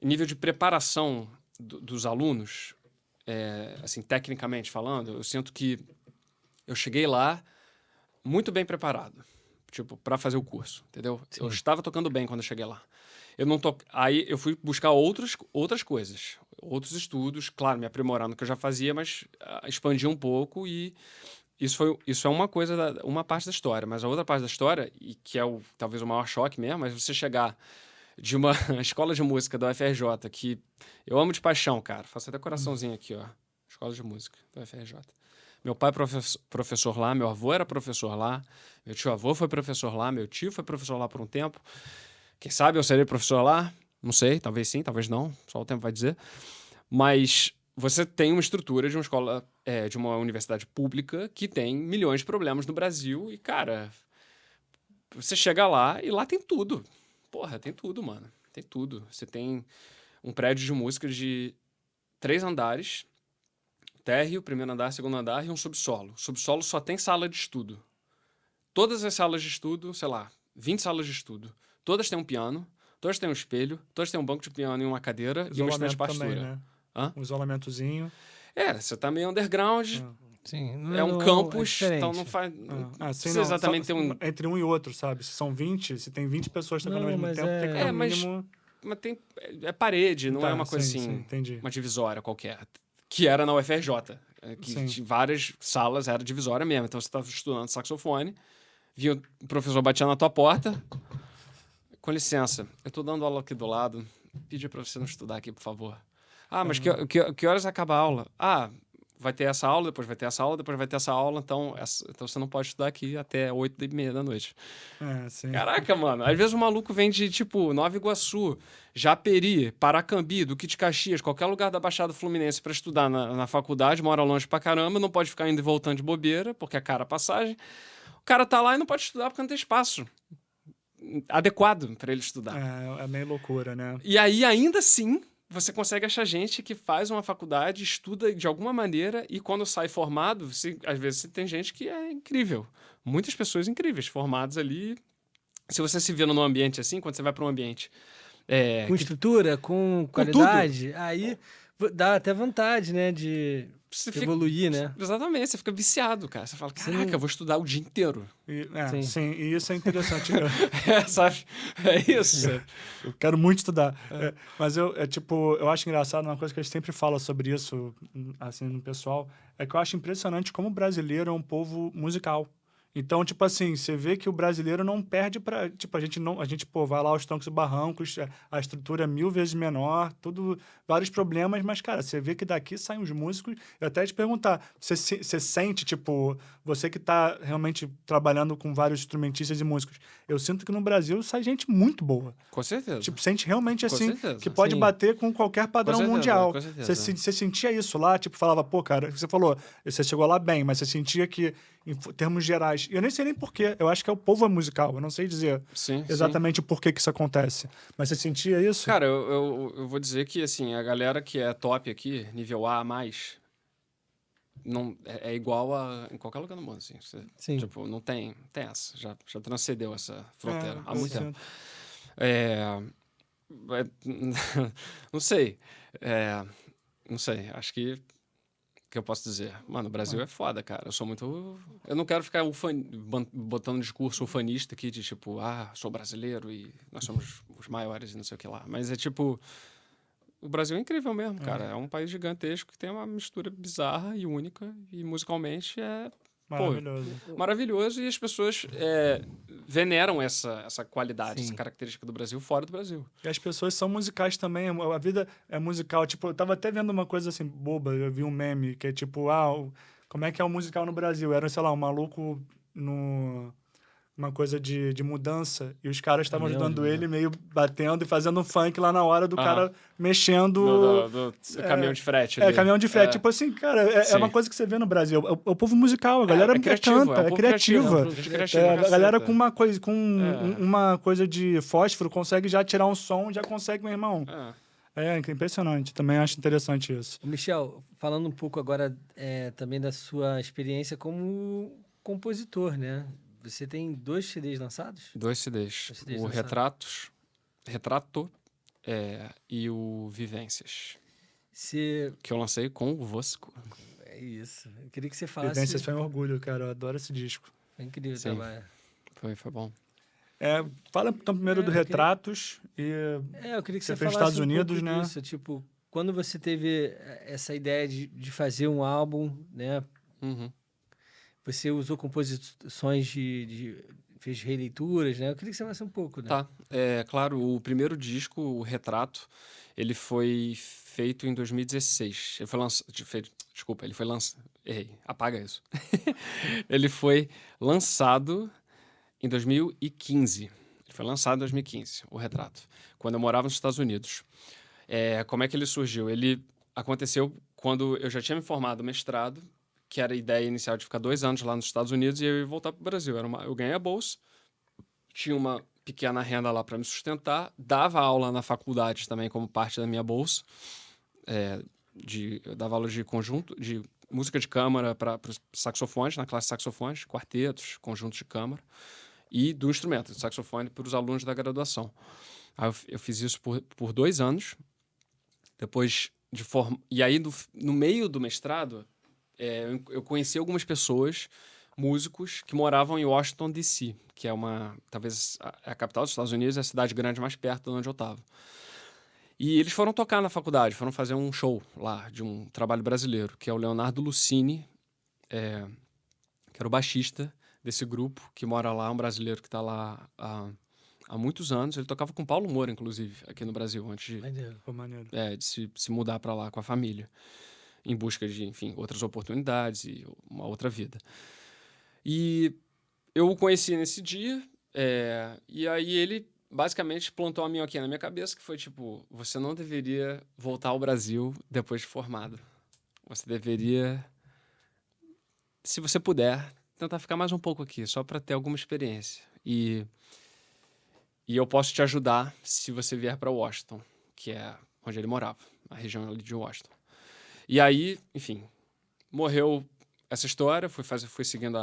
nível de preparação dos alunos, assim, tecnicamente falando, eu sinto que eu cheguei lá muito bem preparado, tipo, para fazer o curso, entendeu? Sim. Eu estava tocando bem quando eu cheguei lá. Eu não to... Aí eu fui buscar outras coisas, outros estudos, claro, me aprimorar no que eu já fazia, mas expandir um pouco e isso é uma coisa, uma parte da história, mas a outra parte da história, e que é talvez o maior choque mesmo, é você chegar de uma escola de música da UFRJ, que eu amo de paixão, cara, faço até coraçãozinho aqui, ó, escola de música da UFRJ. Meu pai é professor lá, meu avô era professor lá, meu tio-avô foi professor lá, meu tio foi professor lá por um tempo. Quem sabe eu serei professor lá? Não sei, talvez sim, talvez não, só o tempo vai dizer. Mas você tem uma estrutura de uma escola, de uma universidade pública que tem milhões de problemas no Brasil e, cara, você chega lá e lá tem tudo. Porra, tem tudo, mano. Tem tudo. Você tem um prédio de música de 3 andares, térreo, primeiro andar, segundo andar e um subsolo. O subsolo só tem sala de estudo. Todas as salas de estudo, sei lá, 20 salas de estudo. Todas têm um piano, todas têm um espelho, todas têm um banco de piano e uma cadeira e uma estante de Isolamento também, partitura. né? Hã? Um isolamentozinho. Você tá meio underground, Sim, é um não, é campus, então diferente. não faz. Não Assim, precisa exatamente ter um. entre um e outro, sabe? Se são 20, se tem 20 pessoas tocando ao Não, mesmo mas tempo, tem que ter um Mas mínimo... tem. É parede, não Tá, é uma coisa sim, assim. entendi. Uma divisória qualquer. Que era na UFRJ. Que Sim. tinha várias salas, era divisória mesmo. Então você estava estudando saxofone, via o professor batia na tua porta. Com licença, eu tô dando aula aqui do lado. Pedi pra você não estudar aqui, por favor. Mas que horas acaba a aula? Vai ter essa aula, depois vai ter essa aula, depois vai ter essa aula, então você não pode estudar aqui até 8h30 da noite. Sim. Caraca, mano. Às vezes o maluco vem de, tipo, Nova Iguaçu, Japeri, Paracambi, Duque de Caxias, qualquer lugar da Baixada Fluminense pra estudar na faculdade, mora longe pra caramba, não pode ficar indo e voltando de bobeira, porque é cara a passagem. O cara tá lá e não pode estudar porque não tem espaço adequado para ele estudar. É meio loucura, né? E aí, ainda assim, você consegue achar gente que faz uma faculdade, estuda de alguma maneira e quando sai formado, às vezes você tem gente que é incrível. Muitas pessoas incríveis, formadas ali. Se você se vê num ambiente assim, quando você vai para um ambiente... Com estrutura, com qualidade, aí dá até vontade, né, de evoluir, né? Exatamente, você fica viciado, cara. Você fala, caraca, eu vou estudar o dia inteiro. Sim, e isso é interessante. Sabe? É isso. Eu quero muito estudar. Mas eu acho engraçado, uma coisa que a gente sempre fala sobre isso, assim, no pessoal, é que eu acho impressionante como o brasileiro é um povo musical. Então, tipo assim, você vê que o brasileiro não perde pra... Tipo, a gente vai lá aos trancos e barrancos, a estrutura é 1000 vezes menor, vários problemas, mas, cara, você vê que daqui saem os músicos. Eu até te perguntar, você sente, tipo, você que tá realmente trabalhando com vários instrumentistas e músicos, eu sinto que no Brasil sai gente muito boa. Com certeza. Tipo, sente realmente Com assim, certeza. que pode Sim. bater com qualquer padrão Com certeza, mundial. com certeza. Você sentia isso lá? Tipo, falava, pô, cara, você falou, você chegou lá bem, mas você sentia que, em termos gerais, eu nem sei nem porquê, eu acho que é o povo musical, eu não sei dizer exatamente o porquê que isso acontece. Mas você sentia isso? Cara, eu vou dizer que, assim, a galera que é top aqui, nível A+, não, é igual em qualquer lugar do mundo, assim. Sim. Tipo, não tem essa. Já transcendeu essa fronteira há muito tempo. Não sei. Não sei. Acho que eu posso dizer. Mano, o Brasil é foda, cara. Eu não quero ficar botando discurso ufanista aqui de tipo, sou brasileiro e nós somos os maiores e não sei o que lá. Mas é tipo... O Brasil é incrível mesmo, cara. É um país gigantesco que tem uma mistura bizarra e única. E musicalmente é... Maravilhoso. Maravilhoso. E as pessoas veneram essa qualidade, Sim. essa característica do Brasil fora do Brasil. E as pessoas são musicais também. A vida é musical. Tipo, eu tava até vendo uma coisa assim, boba. Eu vi um meme que é tipo, como é que é o musical no Brasil? Era, sei lá, um maluco uma coisa de mudança, e os caras estavam ajudando ele, meio batendo e fazendo um funk lá na hora do cara mexendo... Do caminhão de frete. Ali. Caminhão de frete. Tipo assim, cara, é uma coisa que você vê no Brasil. É o povo musical, a galera canta, é criativa. A galera com uma coisa de fósforo consegue já tirar um som, já consegue, meu irmão. É impressionante. Também acho interessante isso. Michel, falando um pouco agora também da sua experiência como compositor, né? Você tem 2 CDs lançados? 2 CDs. CDs O lançados. Retrato e o Vivências, Você... que eu lancei com o Vosco. É isso. Eu queria que você falasse... Vivências foi um orgulho, cara. Eu adoro esse disco. Foi incrível o Sim. trabalho. Foi bom. Fala então primeiro do Retratos e... eu queria que você fez nos falasse Estados um Unidos, pouco né? disso. Tipo, quando você teve essa ideia de fazer um álbum, né? Uhum. Você usou composições fez releituras, né? Eu queria que você falasse um pouco, né? Tá. Claro, o primeiro disco, o Retrato, ele foi feito em 2016. Ele foi lançado... Desculpa, ele foi lançado... Errei. Apaga isso. Ele foi lançado em 2015. Ele foi lançado em 2015, o Retrato, quando eu morava nos Estados Unidos. Como é que ele surgiu? Ele aconteceu quando eu já tinha me formado no mestrado, que era a ideia inicial de ficar 2 anos lá nos Estados Unidos e eu ia voltar para o Brasil. Eu ganhei a bolsa, tinha uma pequena renda lá para me sustentar, dava aula na faculdade também como parte da minha bolsa, eu dava aula de conjunto, de música de câmara para os saxofones, na classe de saxofones, quartetos, conjuntos de câmara, e do instrumento, de saxofone, para os alunos da graduação. Aí eu fiz isso por 2 anos, depois e aí no meio do mestrado, eu conheci algumas pessoas, músicos, que moravam em Washington, D.C., que é talvez a capital dos Estados Unidos, é a cidade grande mais perto de onde eu estava. E eles foram tocar na faculdade, foram fazer um show lá, de um trabalho brasileiro, que é o Leonardo Lucini, que era o baixista desse grupo, que mora lá, um brasileiro que está lá há muitos anos. Ele tocava com Paulo Moura, inclusive, aqui no Brasil, antes de se mudar para lá com a família, em busca de, enfim, outras oportunidades e uma outra vida. E eu o conheci nesse dia, e aí ele basicamente plantou a minhoquinha na minha cabeça, que foi tipo, você não deveria voltar ao Brasil depois de formado. Você deveria, se você puder, tentar ficar mais um pouco aqui, só para ter alguma experiência. E eu posso te ajudar se você vier para Washington, que é onde ele morava, a região ali de Washington. E aí, enfim, morreu essa história, fui seguindo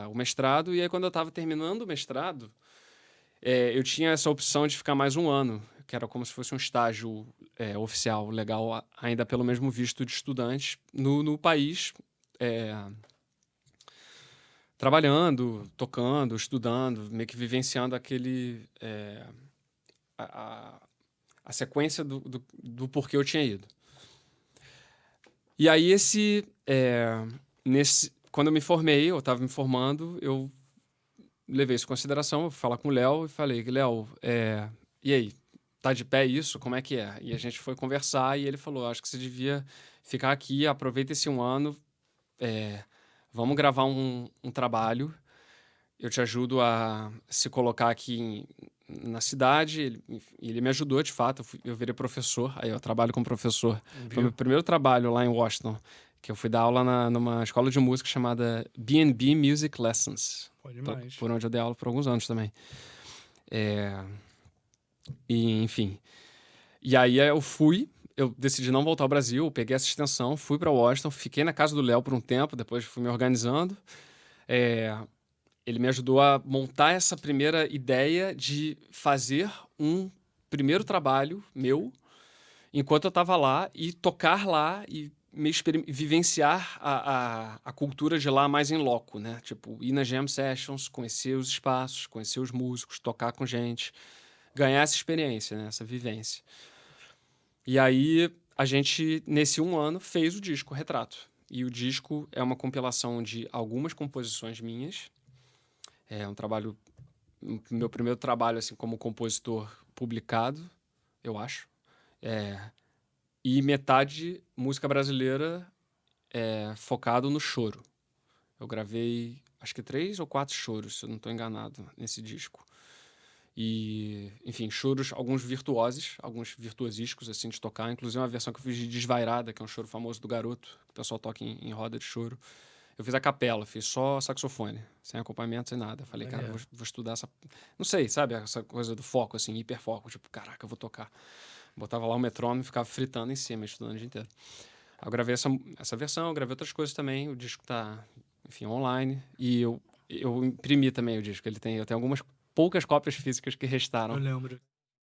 o mestrado, e aí quando eu estava terminando o mestrado, eu tinha essa opção de ficar mais 1 ano, que era como se fosse um estágio oficial, legal, ainda pelo mesmo visto de estudante, no país, trabalhando, tocando, estudando, meio que vivenciando a sequência do porquê eu tinha ido. E aí, quando eu me formei, eu estava me formando, eu levei isso em consideração, eu fui falar com o Léo e falei, Léo, e aí, tá de pé isso? Como é que é? E a gente foi conversar e ele falou, acho que você devia ficar aqui, aproveita esse 1 ano, vamos gravar um trabalho, eu te ajudo a se colocar aqui na cidade. Ele me ajudou, de fato, eu virei professor, aí eu trabalho como professor. Foi o meu primeiro trabalho lá em Washington, que eu fui dar aula numa escola de música chamada B&B Music Lessons. Pô, demais. Por onde eu dei aula por alguns anos também. E, enfim. E aí eu decidi não voltar ao Brasil, peguei essa extensão, fui para Washington, fiquei na casa do Léo por um tempo, depois fui me organizando. Ele me ajudou a montar essa primeira ideia de fazer um primeiro trabalho meu, enquanto eu estava lá, e tocar lá e vivenciar a cultura de lá mais em loco, né? Tipo, ir nas jam sessions, conhecer os espaços, conhecer os músicos, tocar com gente, ganhar essa experiência, né? Essa vivência. E aí, a gente, nesse 1 ano, fez o disco Retrato. E o disco é uma compilação de algumas composições minhas. É um trabalho, meu primeiro trabalho assim como compositor publicado, eu acho. E metade música brasileira focado no choro. Eu gravei, acho que 3 ou 4 choros, se eu não estou enganado, nesse disco. E, enfim, choros, alguns virtuosísticos, assim, de tocar. Inclusive uma versão que eu fiz de Desvairada, que é um choro famoso do Garoto, que o pessoal toca em roda de choro. Eu fiz a capela, fiz só saxofone, sem acompanhamento, sem nada. Falei, cara, vou estudar essa... Não sei, sabe? Essa coisa do foco, assim, hiperfoco. Tipo, caraca, eu vou tocar. Botava lá o metrônomo e ficava fritando em cima, estudando o dia inteiro. Aí eu gravei essa versão, gravei outras coisas também. O disco tá, enfim, online. E eu imprimi também o disco. Eu tenho algumas poucas cópias físicas que restaram. Eu lembro.